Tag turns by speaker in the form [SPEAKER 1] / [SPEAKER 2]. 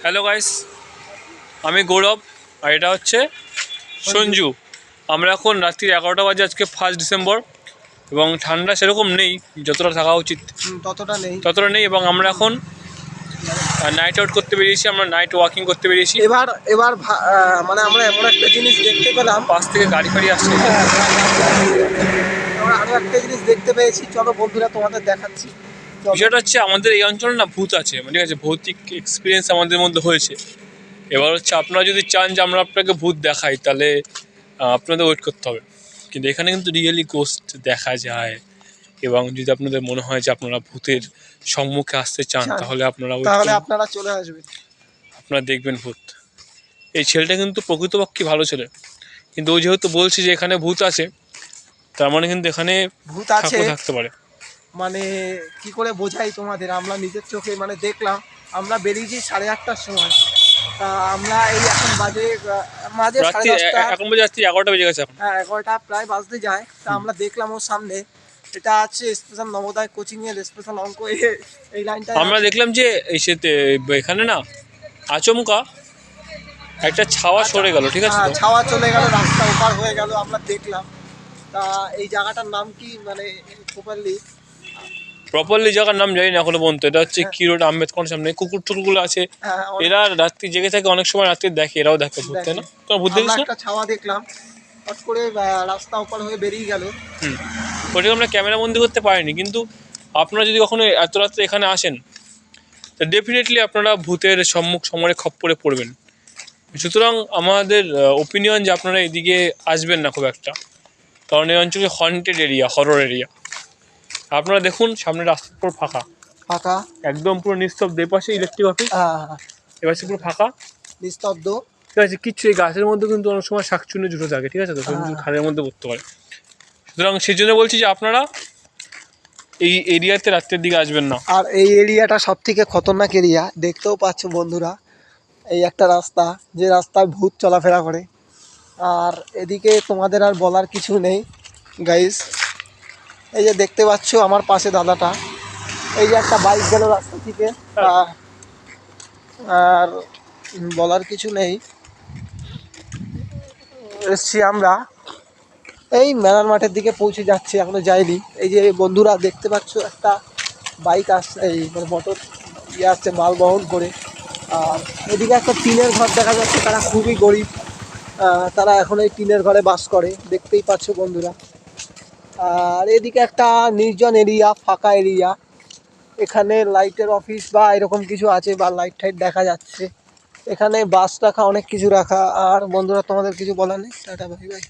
[SPEAKER 1] Hello guys, আমি গৌরব আর এটা হচ্ছে সঞ্জু। আমরা এখন রাত্রি 11টা বাজে, আজকে 1 ডিসেম্বর, এবং ঠান্ডা সেরকম নেই, যতটা থাকা উচিত ততটা নেই। এবং আমরা এখন নাইট আউট করতে বেরিয়েছি, আমরা নাইট ওয়াকিং করতে বেরিয়েছি।
[SPEAKER 2] এবার মানে আমরা এমন একটা জিনিস দেখতে পেলাম,
[SPEAKER 1] পাশ থেকে গাড়ি ফাড়ি আসছে।
[SPEAKER 2] আমরা আরো একটা জিনিস দেখতে পেয়েছি, চলো বন্ধুরা তোমাদের দেখাচ্ছি।
[SPEAKER 1] বিষয়টা হচ্ছে আমাদের এই অঞ্চলে না ভূত আছে, ঠিক আছে, ভৌতিক এক্সপিরিয়েন্স আমাদের মধ্যে হয়েছে। এবার হচ্ছে আপনারা যদি চান যে আমরা আপনাকে ভূত দেখাই, তাহলে আপনাদের ওয়েট করতে হবে। কিন্তু এখানে কিন্তু রিয়েলি গোস্ট দেখা যায়, এবং যদি আপনাদের মনে হয় যে আপনারা ভূতের সম্মুখে আসতে চান, তাহলে
[SPEAKER 2] আপনারা চলে আসবেন,
[SPEAKER 1] আপনারা দেখবেন ভূত। এই ছেলেটা কিন্তু প্রকৃতপক্ষে ভালো ছেলে, কিন্তু ও যেহেতু বলছে যে এখানে ভূত আছে, তার মানে কিন্তু এখানে
[SPEAKER 2] ভূত আছে
[SPEAKER 1] থাকতে পারে।
[SPEAKER 2] মানে কি করে বোঝাই তোমাদের, আমরা নিজের চোখে মানে দেখলাম। আমরা বেরিয়েছি 8:30টার সময়, তা আমরা এই এখন বাজে
[SPEAKER 1] রাত্রি 11টা বেজে গেছে এখন।
[SPEAKER 2] হ্যাঁ, 11টা প্রায় বাজতে যায়। তা আমরা দেখলাম ওর সামনে, এটা আছে স্পেশাল নবোদয় কোচিং এর স্পেশাল অঙ্ক, এই লাইনটা
[SPEAKER 1] আমরা দেখলাম যে এখানে না আচমকা একটা ছাওয়া সরে গেল, ঠিক আছে,
[SPEAKER 2] ছাওয়া চলে গেল, রাস্তা ওপার হয়ে গেল, আমরা দেখলাম। তা এই জায়গাটার নাম কি মানে
[SPEAKER 1] প্রপারলি জায়গার নাম জানি না এখনো পর্যন্ত। এটা হচ্ছে কি রোড, আম্বেদকর সামনে কুকুর টুকুরগুলো আছে, এরা রাত্রি জেগে থাকে, অনেক সময় রাত্রি দেখে, এরাও দেখে ভূত, তাই না? তোমার ভূত দেখিস না?
[SPEAKER 2] একটা ছাওয়া দেখলাম, হট করে রাস্তা ওপার হয়ে বেরিয়ে গেল।
[SPEAKER 1] ওটাকে আমরা ক্যামেরা বন্দি করতে পারিনি, কিন্তু আপনারা যদি কখনো এত রাত্রে এখানে আসেন, তা ডেফিনেটলি আপনারা ভূতের সমরে খপ্পরে পড়বেন। সুতরাং আমাদের ওপিনিয়ন যে আপনারা এদিকে আসবেন না খুব একটা, কারণ এই অঞ্চলে হন্টেড এরিয়া, হরর এরিয়া। আপনারা দেখুন সামনে রাস্তা পুরো ফাঁকা, একদম পুরো নিস্তব্ধ। এপাশে ইলেকট্রিক অফিস, এপাশে পুরো ফাঁকা
[SPEAKER 2] নিস্তব্ধ,
[SPEAKER 1] ঠিক আছে। কিচ্ছু, এই গাছের মধ্যে কিন্তু অনেক সময় শাকচুন্নি জুটো থাকে, ঠিক আছে, তো খালের মধ্যে পড়তে পারে। সুতরাং সেই জন্য বলছি যে আপনারা এই এরিয়াতে রাত্রের দিকে আসবেন না।
[SPEAKER 2] আর এই এরিয়াটা সব থেকে খতরনাক এরিয়া, দেখতেও পাচ্ছ বন্ধুরা। এই একটা রাস্তা, যে রাস্তায় ভূত চলাফেরা করে। আর এদিকে তোমাদের আর বলার কিছু নেই গাইস। এই যে দেখতে পাচ্ছ আমার পাশে দাদাটা, এই যে একটা বাইক গেল রাস্তা থেকে। আর বলার কিছু নেই। এসছি আমরা এই মেলার মাঠের দিকে, পৌঁছে যাচ্ছি, এখনো যাইনি। এই যে বন্ধুরা দেখতে পাচ্ছ একটা বাইক আসছে, এই মানে মোটর আসছে মাল বহন করে। আর এদিকে একটা টিনের ঘর দেখা যাচ্ছে, তারা খুবই গরিব, তারা এখন এই টিনের ঘরে বাস করে, দেখতেই পাচ্ছ বন্ধুরা। আর এদিকে একটা নির্জন এরিয়া, ফাঁকা এরিয়া, এখানে লাইটের অফিস বা এরকম কিছু আছে, বা লাইট টাইট দেখা যাচ্ছে। এখানে বাস রাখা, অনেক কিছু রাখা। আর বন্ধুরা তোমাদের কিছু বলার নেই, টাটা বাই বাই।